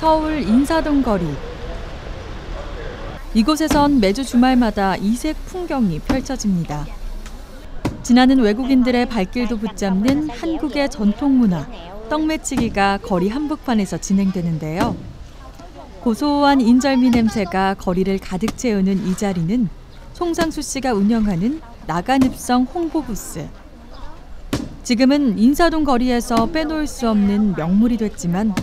서울 인사동 거리. 이곳에선 매주 주말마다 이색 풍경이 펼쳐집니다. 지나는 외국인들의 발길도 붙잡는 한국의 전통문화, 떡매치기가 거리 한복판에서 진행되는데요. 고소한 인절미 냄새가 거리를 가득 채우는 이 자리는 송상수 씨가 운영하는 나간읍성 홍보부스. 지금은 인사동 거리에서 빼놓을 수 없는 명물이 됐지만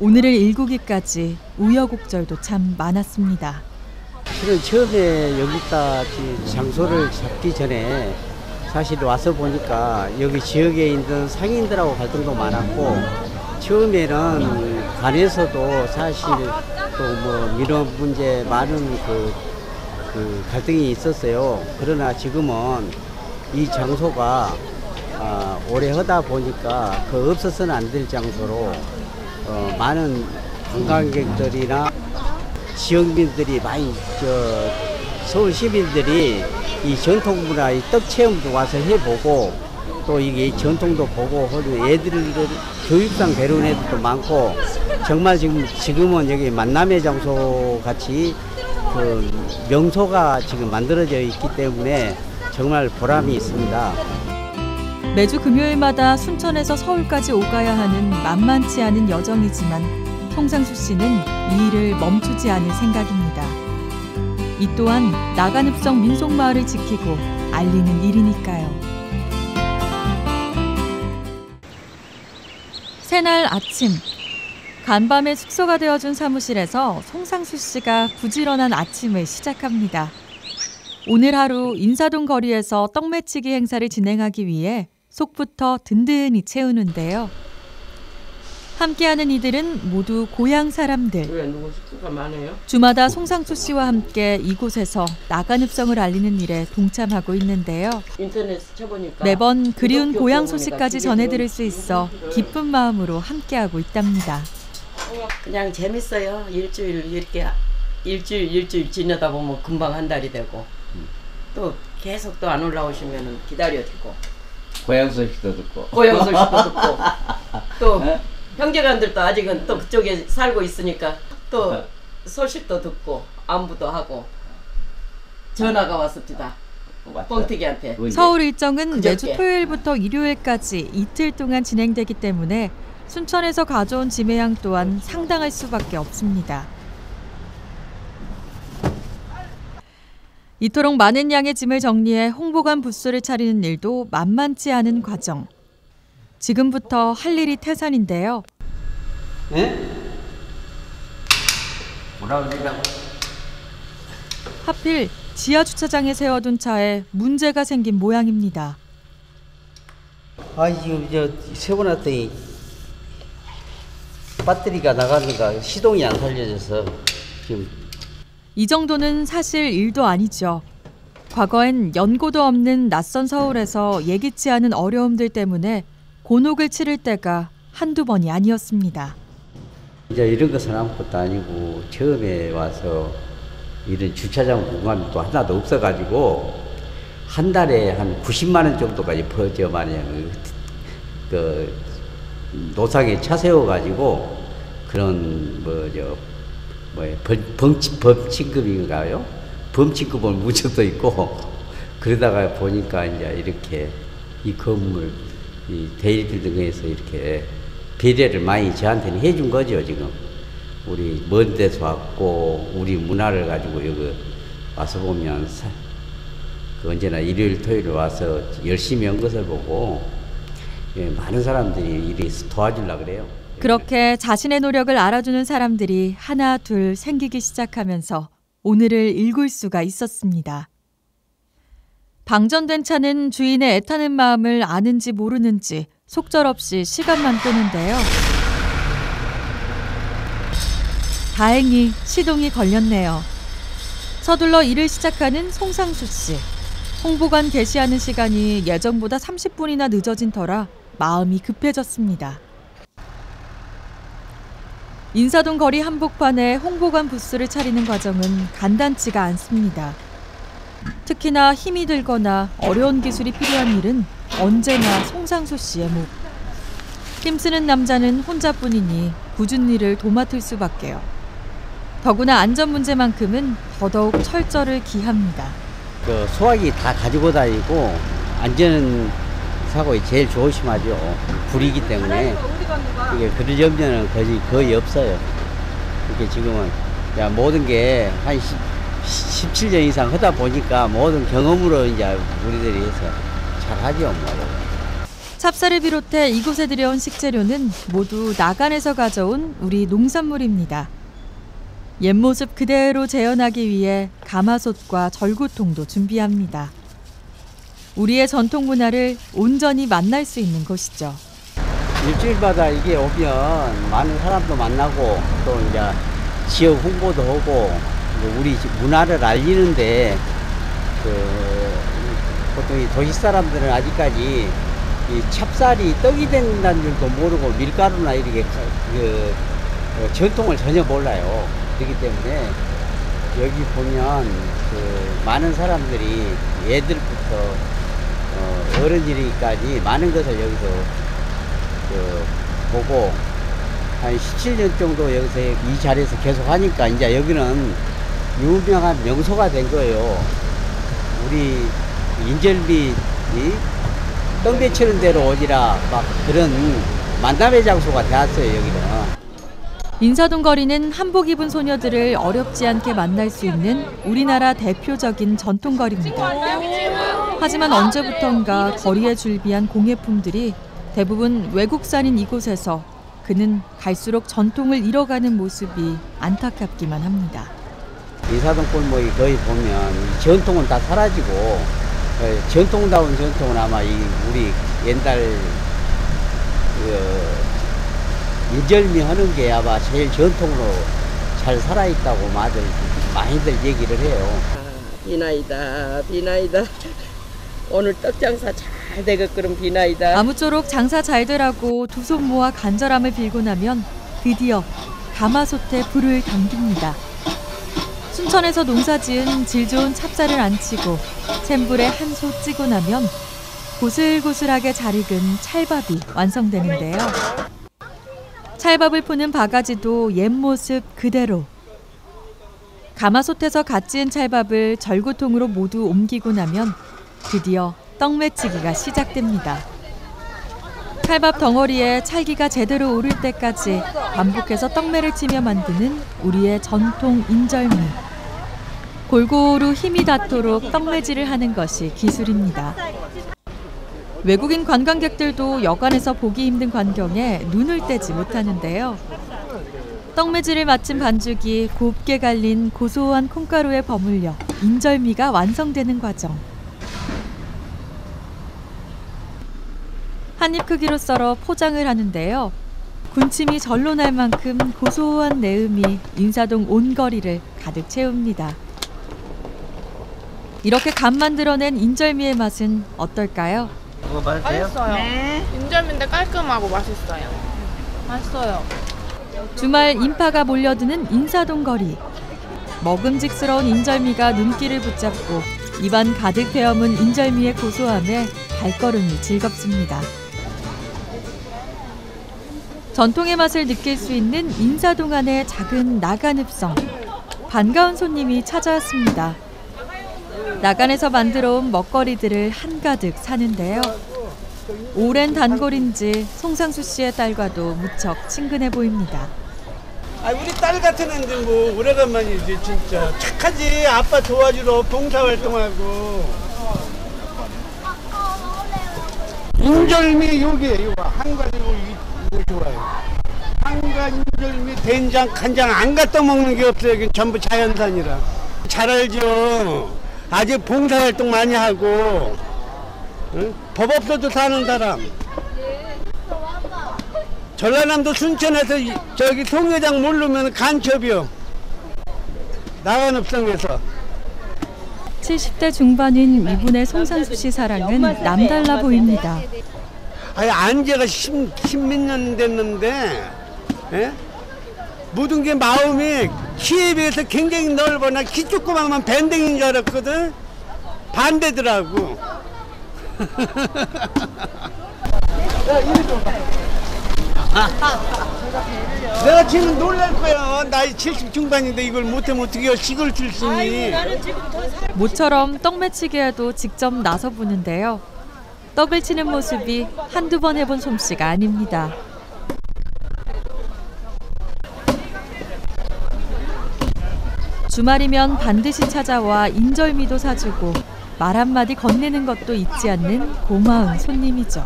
오늘을 일구기까지 우여곡절도 참 많았습니다. 실은 처음에 여기까지 장소를 잡기 전에 사실 와서 보니까 여기 지역에 있는 상인들하고 갈등도 많았고, 처음에는 관에서도 사실 또 뭐 민원 문제 많은 그 갈등이 있었어요. 그러나 지금은 이 장소가 오래 하다 보니까 그 없어서는 안 될 장소로 많은 관광객들이나 지역민들이 많이 서울 시민들이 이 전통문화, 이 떡 체험도 와서 해보고 또 이게 전통도 보고 애들을 교육상 배우는 애들도 많고, 정말 지금은 여기 만남의 장소 같이 그 명소가 지금 만들어져 있기 때문에 정말 보람이 있습니다. 매주 금요일마다 순천에서 서울까지 오가야 하는 만만치 않은 여정이지만 송상수 씨는 이 일을 멈추지 않을 생각입니다. 이 또한 나간읍성 민속마을을 지키고 알리는 일이니까요. 새날 아침, 간밤에 숙소가 되어준 사무실에서 송상수 씨가 부지런한 아침을 시작합니다. 오늘 하루 인사동 거리에서 떡매치기 행사를 진행하기 위해 속부터 든든히 채우는데요. 함께하는 이들은 모두 고향 사람들. 왜 누구 식구가 많아요? 주마다 송상수 씨와 함께 이곳에서 나간읍성을 알리는 일에 동참하고 있는데요. 인터넷 쳐보니까 매번 그리운 고향 소식까지 전해드릴 수 있어 기쁜 마음으로 함께하고 있답니다. 그냥 재밌어요. 일주일 지내다 보면 금방 한 달이 되고 또 계속 또 안 올라오시면 기다려지고 고향 소식도 듣고 또 형제간들도 아직은 또 그쪽에 살고 있으니까 또 소식도 듣고 안부도 하고 전화가 왔습니다. 뻥튀기한테. 서울 일정은 그저께. 매주 토요일부터 일요일까지 이틀 동안 진행되기 때문에 순천에서 가져온 짐의 양 또한 상당할 수밖에 없습니다. 이토록 많은 양의 짐을 정리해 홍보관 부스를 차리는 일도 만만치 않은 과정. 지금부터 할 일이 태산인데요. 예? 뭐라 그러냐고? 하필 지하 주차장에 세워둔 차에 문제가 생긴 모양입니다. 지금 세워놨더니 배터리가 나가니까 시동이 안 살려져서 지금. 이 정도는 사실 일도 아니죠. 과거엔 연고도 없는 낯선 서울에서 예기치 않은 어려움들 때문에 곤혹을 치를 때가 한두 번이 아니었습니다. 이제 이런 것은 아무것도 아니고, 처음에 와서 이런 주차장 공간도 하나도 없어가지고 한 달에 한 90만 원 정도까지 퍼져마냥 그 노상에 차 세워가지고 그런 범칙금인가요? 범칙금을 묻은 적도 있고, 그러다가 보니까 이제 이렇게 이 건물 이 대일빌딩에서 이렇게 배려를 많이 저한테는 해준 거죠. 지금 우리 먼 데서 왔고 우리 문화를 가지고 여기 와서 보면 언제나 일요일 토요일 와서 열심히 한 것을 보고 많은 사람들이 이리 도와주려고 그래요. 그렇게 자신의 노력을 알아주는 사람들이 하나 둘 생기기 시작하면서 오늘을 일굴 수가 있었습니다. 방전된 차는 주인의 애타는 마음을 아는지 모르는지 속절없이 시간만 끄는데요. 다행히 시동이 걸렸네요. 서둘러 일을 시작하는 송상수 씨. 홍보관 게시하는 시간이 예정보다 30분이나 늦어진 터라 마음이 급해졌습니다. 인사동 거리 한복판에 홍보관 부스를 차리는 과정은 간단치가 않습니다. 특히나 힘이 들거나 어려운 기술이 필요한 일은 언제나 송상수 씨의 목. 힘쓰는 남자는 혼자뿐이니 굳은 일을 도맡을 수밖에요. 더구나 안전 문제만큼은 더더욱 철저를 기합니다. 그 소화기 다 가지고 다니고 안전 사고에 제일 조심하죠. 불이기 때문에 이게 그럴 염려는 거의 없어요. 이게 지금은 모든 게 한 17년 이상 하다 보니까 모든 경험으로 이제 우리들이 해서 잘하죠. 뭐. 찹쌀을 비롯해 이곳에 들여온 식재료는 모두 나간에서 가져온 우리 농산물입니다. 옛 모습 그대로 재현하기 위해 가마솥과 절구통도 준비합니다. 우리의 전통 문화를 온전히 만날 수 있는 곳이죠. 일주일마다 이게 오면 많은 사람도 만나고 또 이제 지역 홍보도 하고 우리 문화를 알리는데 보통 이 도시 사람들은 아직까지 이 찹쌀이 떡이 된다는 줄도 모르고 밀가루나 이렇게 전통을 전혀 몰라요. 그렇기 때문에 여기 보면 많은 사람들이 애들부터 어른이기까지 많은 것을 여기서 보고 한 17년 정도 여기서 이 자리에서 계속 하니까 이제 여기는 유명한 명소가 된 거예요. 우리 인절미 떡배 치는 대로 오지라 막 그런 만남의 장소가 되었어요. 여기는. 인사동 거리는 한복 입은 소녀들을 어렵지 않게 만날 수 있는 우리나라 대표적인 전통거리입니다. 하지만 언제부턴가 거리에 줄비한 공예품들이 대부분 외국산인 이곳에서 그는 갈수록 전통을 잃어가는 모습이 안타깝기만 합니다. 인사동 골목이 거의 보면 전통은 다 사라지고 전통다운 전통은 아마 우리 옛날 인절미 하는 게 아마 제일 전통으로 잘 살아있다고 많이들 얘기를 해요. 비나이다 비나이다. 오늘 떡장사 잘 되겠거든 비나이다. 아무쪼록 장사 잘 되라고 두 손 모아 간절함을 빌고 나면 드디어 가마솥에 불을 당깁니다. 순천에서 농사지은 질 좋은 찹쌀을 안치고 샘불에 한 솥 찌고 나면 고슬고슬하게 잘 익은 찰밥이 완성되는데요. 찰밥을 푸는 바가지도 옛 모습 그대로. 가마솥에서 갓 지은 찰밥을 절구통으로 모두 옮기고 나면 드디어 떡매치기가 시작됩니다. 찰밥 덩어리에 찰기가 제대로 오를 때까지 반복해서 떡매를 치며 만드는 우리의 전통 인절미. 골고루 힘이 닿도록 떡매질을 하는 것이 기술입니다. 외국인 관광객들도 여관에서 보기 힘든 광경에 눈을 떼지 못하는데요. 떡매질을 마친 반죽이 곱게 갈린 고소한 콩가루에 버물려 인절미가 완성되는 과정. 한입 크기로 썰어 포장을 하는데요. 군침이 절로 날 만큼 고소한 내음이 인사동 온 거리를 가득 채웁니다. 이렇게 간 만들어낸 인절미의 맛은 어떨까요? 맛있어요. 네. 인절미인데 깔끔하고 맛있어요. 맛있어요. 주말 인파가 몰려드는 인사동 거리. 먹음직스러운 인절미가 눈길을 붙잡고 입안 가득 베어문 인절미의 고소함에 발걸음이 즐겁습니다. 전통의 맛을 느낄 수 있는 인사동 안의 작은 나간읍성. 반가운 손님이 찾아왔습니다. 나간에서 만들어 온 먹거리들을 한가득 사는데요. 오랜 단골인지 송상수 씨의 딸과도 무척 친근해 보입니다. 우리 딸 같은 애인데 뭐 오래간만이지 진짜. 착하지. 아빠 도와주러 봉사활동하고. 인절미 요게 한가지 이거 좋아요. 한가 인절미 된장 간장 안 갖다 먹는 게 없어요. 여기 전부 자연산이라. 잘 알죠. 아직 봉사활동 많이 하고. 응? 법 없어도 사는 사람. 전라남도 순천에서 저기 송회장 모르면 간첩이요. 나간읍성에서. 70대 중반인 이분의 송상수 씨 사랑은 남달라 보입니다. 안지가 10몇 년 됐는데, 에? 모든 게 마음이 키에 비해서 굉장히 넓어. 나 키 조그마한 밴댕인 줄 알았거든. 반대더라고. 야, 이리 좀 봐. 내가 지금 놀랄 거야. 나이 70 중반인데 이걸 못하면 어떻게 시골 출신이. 모처럼 떡매치기에도 직접 나서 보는데요. 떡을 치는 모습이 한두 번 해본 솜씨가 아닙니다. 주말이면 반드시 찾아와 인절미도 사주고 말 한마디 건네는 것도 잊지 않는 고마운 손님이죠.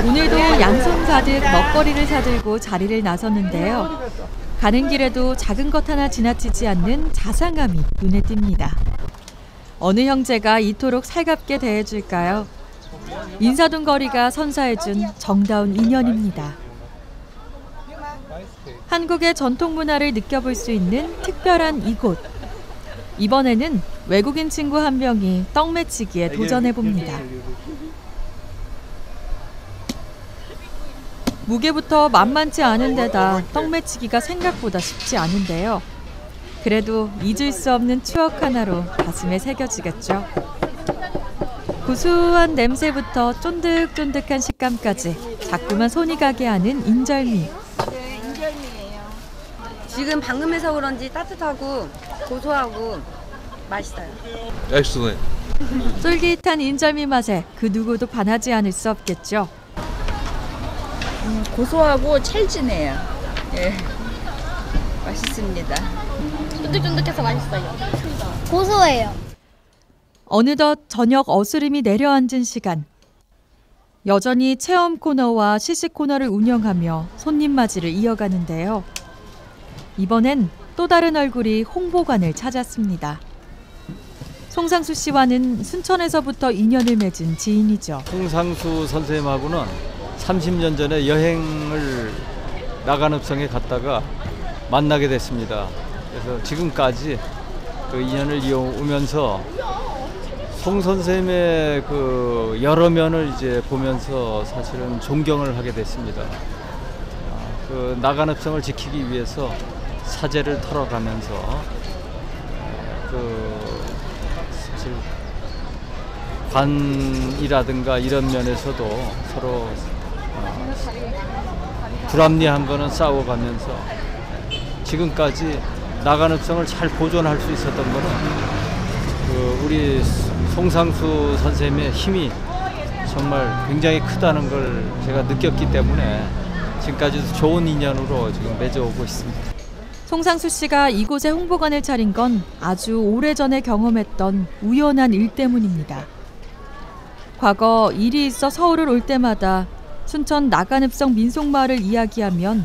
오늘도 양손 가득 먹거리를 사들고 자리를 나섰는데요. 가는 길에도 작은 것 하나 지나치지 않는 자상함이 눈에 띕니다. 어느 형제가 이토록 살갑게 대해줄까요? 인사동 거리가 선사해준 정다운 인연입니다. 한국의 전통 문화를 느껴볼 수 있는 특별한 이곳. 이번에는 외국인 친구 한 명이 떡매치기에 도전해봅니다. 무게부터 만만치 않은 데다 떡매치기가 생각보다 쉽지 않은데요. 그래도 잊을 수 없는 추억 하나로 가슴에 새겨지겠죠. 구수한 냄새부터 쫀득쫀득한 식감까지 자꾸만 손이 가게 하는 인절미. 네, 인절미예요. 지금 방금 해서 그런지 따뜻하고 고소하고 맛있어요. Excellent. 쫄깃한 인절미 맛에 그 누구도 반하지 않을 수 없겠죠. 고소하고 찰지네요. 예, 맛있습니다. 쫀득쫀득해서 맛있어요. 고소해요. 어느덧 저녁 어스름이 내려앉은 시간. 여전히 체험 코너와 시식 코너를 운영하며 손님 맞이를 이어가는데요. 이번엔 또 다른 얼굴이 홍보관을 찾았습니다. 송상수 씨와는 순천에서부터 인연을 맺은 지인이죠. 송상수 선생님하고는 30년 전에 여행을 나간읍성에 갔다가 만나게 됐습니다. 그래서 지금까지 그 인연을 이어오면서 송 선생님의 그 여러 면을 이제 보면서 사실은 존경을 하게 됐습니다. 그 나간읍성을 지키기 위해서 사제를 털어가면서 그 사실 관이라든가 이런 면에서도 서로 불합리한 거는 싸워가면서 지금까지 나간읍성을 잘 보존할 수 있었던 거는 그 우리 송상수 선생님의 힘이 정말 굉장히 크다는 걸 제가 느꼈기 때문에 지금까지도 좋은 인연으로 지금 맺어오고 있습니다. 송상수 씨가 이곳에 홍보관을 차린 건 아주 오래전에 경험했던 우연한 일 때문입니다. 과거 일이 있어 서울을 올 때마다 순천 나간읍성 민속마을을 이야기하면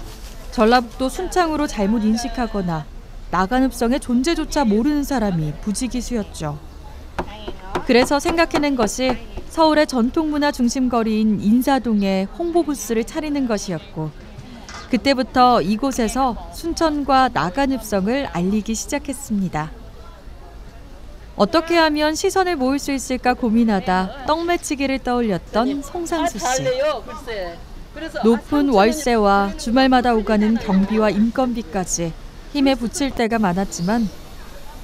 전라북도 순창으로 잘못 인식하거나 나간읍성의 존재조차 모르는 사람이 부지기수였죠. 그래서 생각해낸 것이 서울의 전통문화 중심거리인 인사동에 홍보부스를 차리는 것이었고, 그때부터 이곳에서 순천과 나간읍성을 알리기 시작했습니다. 어떻게 하면 시선을 모을 수 있을까 고민하다 떡매치기를 떠올렸던 송상수 씨. 높은 월세와 주말마다 오가는 경비와 인건비까지 힘에 부칠 때가 많았지만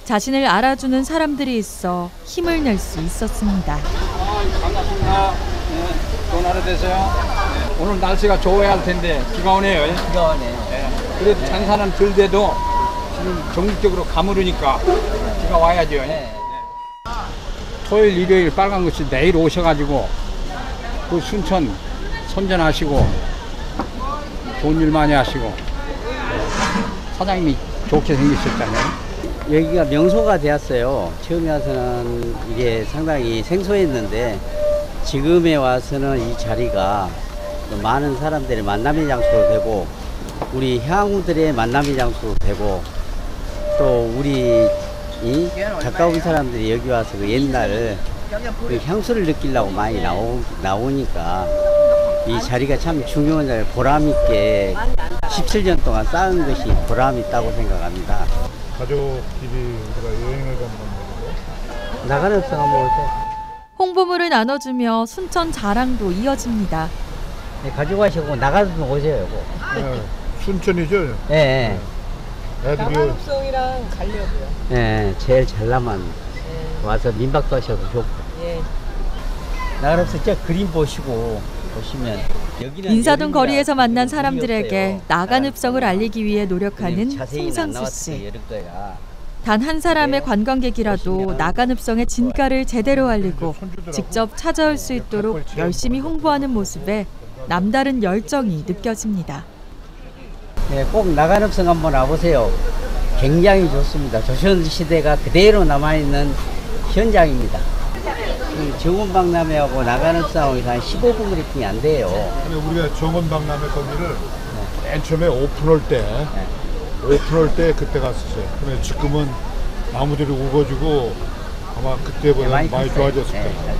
자신을 알아주는 사람들이 있어 힘을 낼 수 있었습니다. 반갑습니다. 네, 좋은 하루 되세요. 오늘 날씨가 좋아야 할 텐데 비가 오네요. 비가 오네요. 네. 그래도 장사는 덜 돼도 지금 전국적으로 가물으니까 비가 와야죠. 네. 토요일, 일요일 빨간 것이 내일 오셔가지고 그 순천 선전하시고 좋은 일 많이 하시고 사장님이 좋게 생기셨잖아요. 여기가 명소가 되었어요. 처음에 와서는 이게 상당히 생소했는데 지금에 와서는 이 자리가 많은 사람들의 만남의 장소로 되고 우리 향후들의 만남의 장소로 되고 또 우리 이 가까운 사람들이 여기 와서 그 옛날 그 향수를 느끼려고 많이 나오니까 이 자리가 참 중요한 자리, 보람 있게 17년 동안 쌓은 것이 보람 있다고 생각합니다. 가족끼리 우리가 여행을 간다는 거죠? 나간읍성 한번 오세요. 홍보물을 나눠주며 순천 자랑도 이어집니다. 네, 가져가시고 나간읍성 오세요. 요거. 네, 순천이죠? 네. 나간읍성이랑 가려고요. 네, 제일 잘 나만 와서 민박도 하셔도 좋고. 예. 나가면서 저 그림 보시면 여기는 인사동 거리에서 만난 사람들에게 나간읍성을 알리기 위해 노력하는 송상수 씨. 단 한 사람의 관광객이라도 나간읍성의 진가를 제대로 알리고 직접 찾아올 수 있도록 열심히 홍보하는 모습에 남다른 열정이 느껴집니다. 네, 꼭 나간읍성 한번 와보세요. 굉장히 좋습니다. 조선시대가 그대로 남아있는 현장입니다. 정원박람회하고 나간읍성이 한 15분 거리뿐이 안 돼요. 우리가 정원박람회 거기를 맨 처음에 오픈할 때 그때 갔었어요. 근데 지금은 나무들이 우거지고 아마 그때보다 많이 좋아졌을 거예요.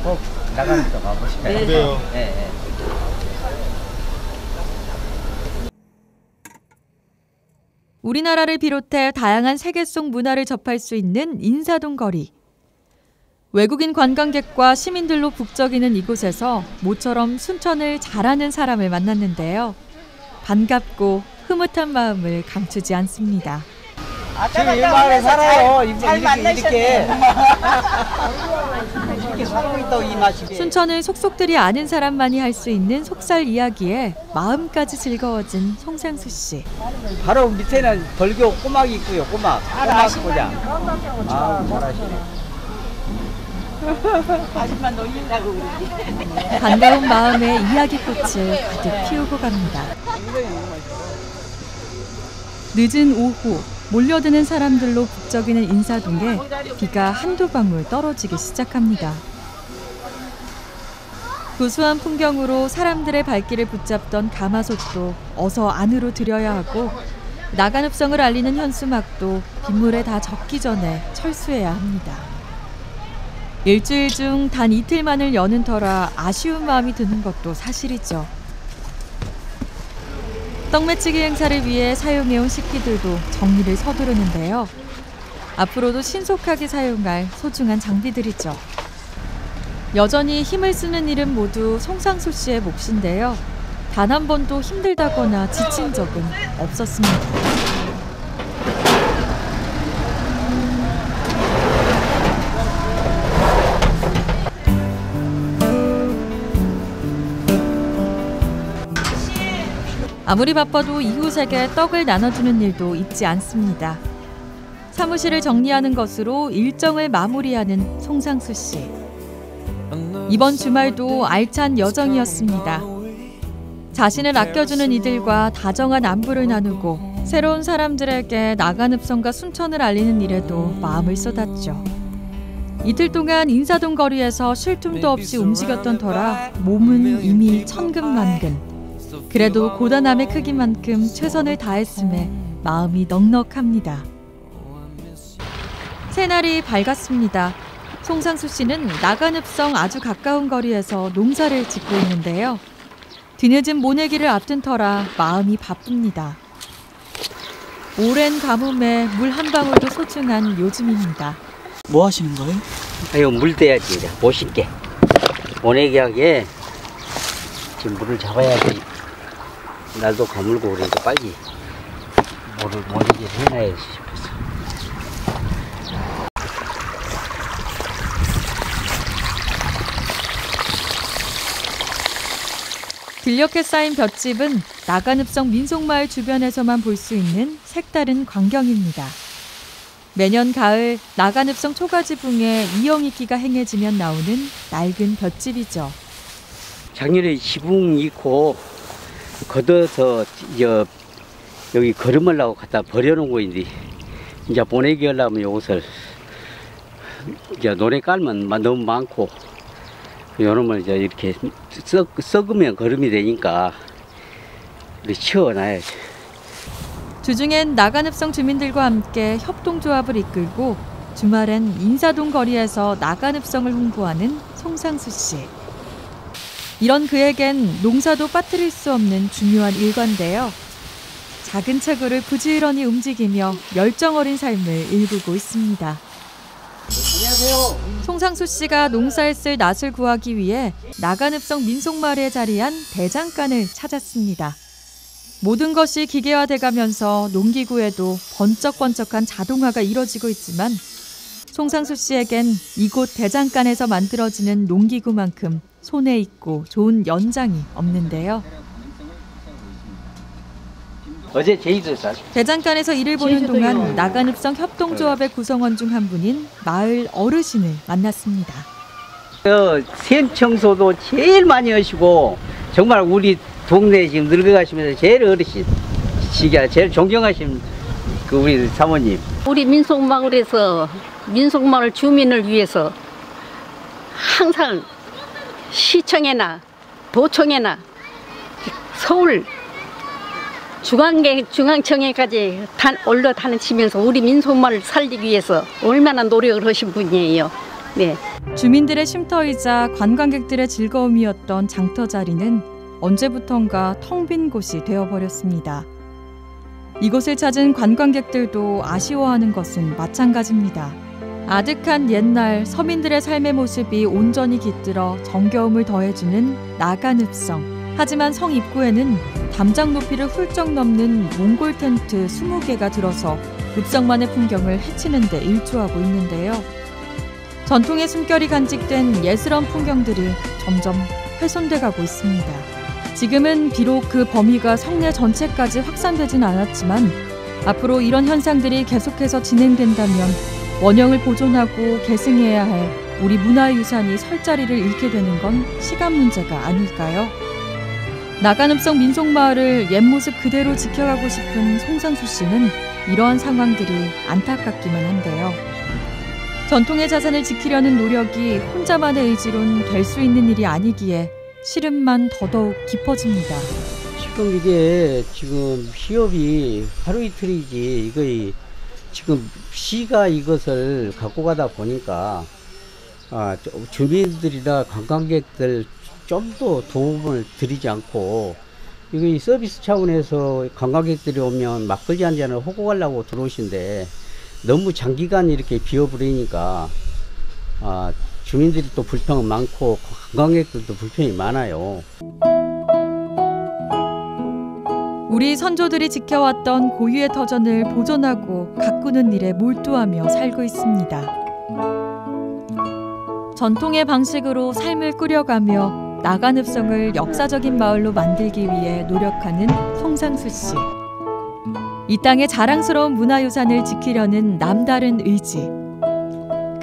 꼭 나간읍성 와보시면 돼요. 네. 우리나라를 비롯해 다양한 세계 속 문화를 접할 수 있는 인사동 거리. 외국인 관광객과 시민들로 북적이는 이곳에서 모처럼 순천을 잘하는 사람을 만났는데요. 반갑고 흐뭇한 마음을 감추지 않습니다. 지금 이 마을에 살아요. 이렇게 살고 있다고 이 맛이. 순천을 속속들이 아는 사람만이 할 수 있는 속살 이야기에 마음까지 즐거워진 송상수 씨. 바로 밑에는 벌교 꼬막이 있고요. 꼬막 고장. 아, 잘하시네. 아줌마 놀린다고 그러지. 반가운 마음에 이야기꽃을 가득 피우고 갑니다. 늦은 오후 몰려드는 사람들로 북적이는 인사동에 비가 한두 방울 떨어지기 시작합니다. 구수한 풍경으로 사람들의 발길을 붙잡던 가마솥도 어서 안으로 들여야 하고 나간읍성을 알리는 현수막도 빗물에 다 젖기 전에 철수해야 합니다. 일주일 중 단 이틀만을 여는 터라 아쉬운 마음이 드는 것도 사실이죠. 떡매치기 행사를 위해 사용해온 식기들도 정리를 서두르는데요. 앞으로도 신속하게 사용할 소중한 장비들이죠. 여전히 힘을 쓰는 일은 모두 송상수 씨의 몫인데요. 단 한 번도 힘들다거나 지친 적은 없었습니다. 아무리 바빠도 이웃에게 떡을 나눠주는 일도 잊지 않습니다. 사무실을 정리하는 것으로 일정을 마무리하는 송상수 씨. 이번 주말도 알찬 여정이었습니다. 자신을 아껴주는 이들과 다정한 안부를 나누고 새로운 사람들에게 나간읍성과 순천을 알리는 일에도 마음을 쏟았죠. 이틀 동안 인사동 거리에서 쉴 틈도 없이 움직였던 터라 몸은 이미 천근만근. 그래도 고단함의 크기만큼 최선을 다했음에 마음이 넉넉합니다. 새날이 밝았습니다. 송상수 씨는 나간읍성 아주 가까운 거리에서 농사를 짓고 있는데요. 뒤늦은 모내기를 앞둔 터라 마음이 바쁩니다. 오랜 가뭄에 물 한 방울도 소중한 요즘입니다. 뭐 하시는 거예요? 이거 물 대야지 이제 멋있게. 모내기하게 지금 물을 잡아야지. 날도 가물고 그러니까 빨리 물을 모내기를 해놔야지 싶어서. 들녘에 쌓인 볏짚은 나간읍성 민속마을 주변에서만 볼 수 있는 색다른 광경입니다. 매년 가을 나간읍성 초가지붕에 이영익기가 행해지면 나오는 낡은 볏짚이죠. 작년에 지붕 있고 걷어서 여기 걸음하려고 갖다 버려놓은 거인데 이제 보내기 하려면 이것을 이제 노래 깔면 너무 많고 요놈을 이제 이렇게 썩으면 걸음이 되니까 치워놔야지. 주중엔 나간읍성 주민들과 함께 협동조합을 이끌고 주말엔 인사동 거리에서 나간읍성을 홍보하는 송상수 씨. 이런 그에겐 농사도 빠뜨릴 수 없는 중요한 일과인데요. 작은 체구를 부지런히 움직이며 열정 어린 삶을 일구고 있습니다. 안녕하세요. 송상수 씨가 농사에 쓸 낫을 구하기 위해 나간읍성 민속마을에 자리한 대장간을 찾았습니다. 모든 것이 기계화돼가면서 농기구에도 번쩍번쩍한 자동화가 이뤄지고 있지만 송상수 씨에겐 이곳 대장간에서 만들어지는 농기구만큼 손에 익고 좋은 연장이 없는데요. 어제 제주도에서 대장간에서 일을 보는 동안 나간읍성 협동조합의 구성원 중 한 분인 마을 어르신을 만났습니다. 샘 청소도 제일 많이 하시고 정말 우리 동네에 지금 늙어가시면서 제일 어르신시기야 제일 존경하신 그 우리 사모님. 우리 민속마을에서 민속마을 주민을 위해서 항상 시청에나 도청에나 서울 중앙청에까지 올라다니시면서 우리 민속마을을 살리기 위해서 얼마나 노력을 하신 분이에요. 네. 주민들의 쉼터이자 관광객들의 즐거움이었던 장터 자리는 언제부턴가 텅 빈 곳이 되어버렸습니다. 이곳을 찾은 관광객들도 아쉬워하는 것은 마찬가지입니다. 아득한 옛날 서민들의 삶의 모습이 온전히 깃들어 정겨움을 더해주는 나간읍성. 하지만 성 입구에는 담장 높이를 훌쩍 넘는 몽골 텐트 20개가 들어서 읍성만의 풍경을 해치는 데 일조하고 있는데요. 전통의 숨결이 간직된 예스러운 풍경들이 점점 훼손돼 가고 있습니다. 지금은 비록 그 범위가 성내 전체까지 확산되진 않았지만 앞으로 이런 현상들이 계속해서 진행된다면 원형을 보존하고 계승해야 할 우리 문화유산이 설 자리를 잃게 되는 건 시간 문제가 아닐까요? 나간읍성 민속마을을 옛 모습 그대로 지켜가고 싶은 송상수 씨는 이러한 상황들이 안타깝기만 한데요. 전통의 자산을 지키려는 노력이 혼자만의 의지론 될 수 있는 일이 아니기에 시름만 더더욱 깊어집니다. 지금 이게 지금 시업이 하루 이틀이지 이거 지금 시가 이것을 갖고 가다 보니까 주민들이나 관광객들 좀 더 도움을 드리지 않고 이거 이 서비스 차원에서 관광객들이 오면 막걸리 한 잔을 호고 가려고 들어오신데 너무 장기간 이렇게 비어버리니까 주민들이 또 불평은 많고 관광객들도 불평이 많아요. 우리 선조들이 지켜왔던 고유의 터전을 보존하고 가꾸는 일에 몰두하며 살고 있습니다. 전통의 방식으로 삶을 꾸려가며 나간읍성을 역사적인 마을로 만들기 위해 노력하는 송상수 씨. 이 땅의 자랑스러운 문화유산을 지키려는 남다른 의지.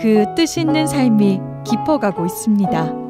그 뜻 있는 삶이 깊어가고 있습니다.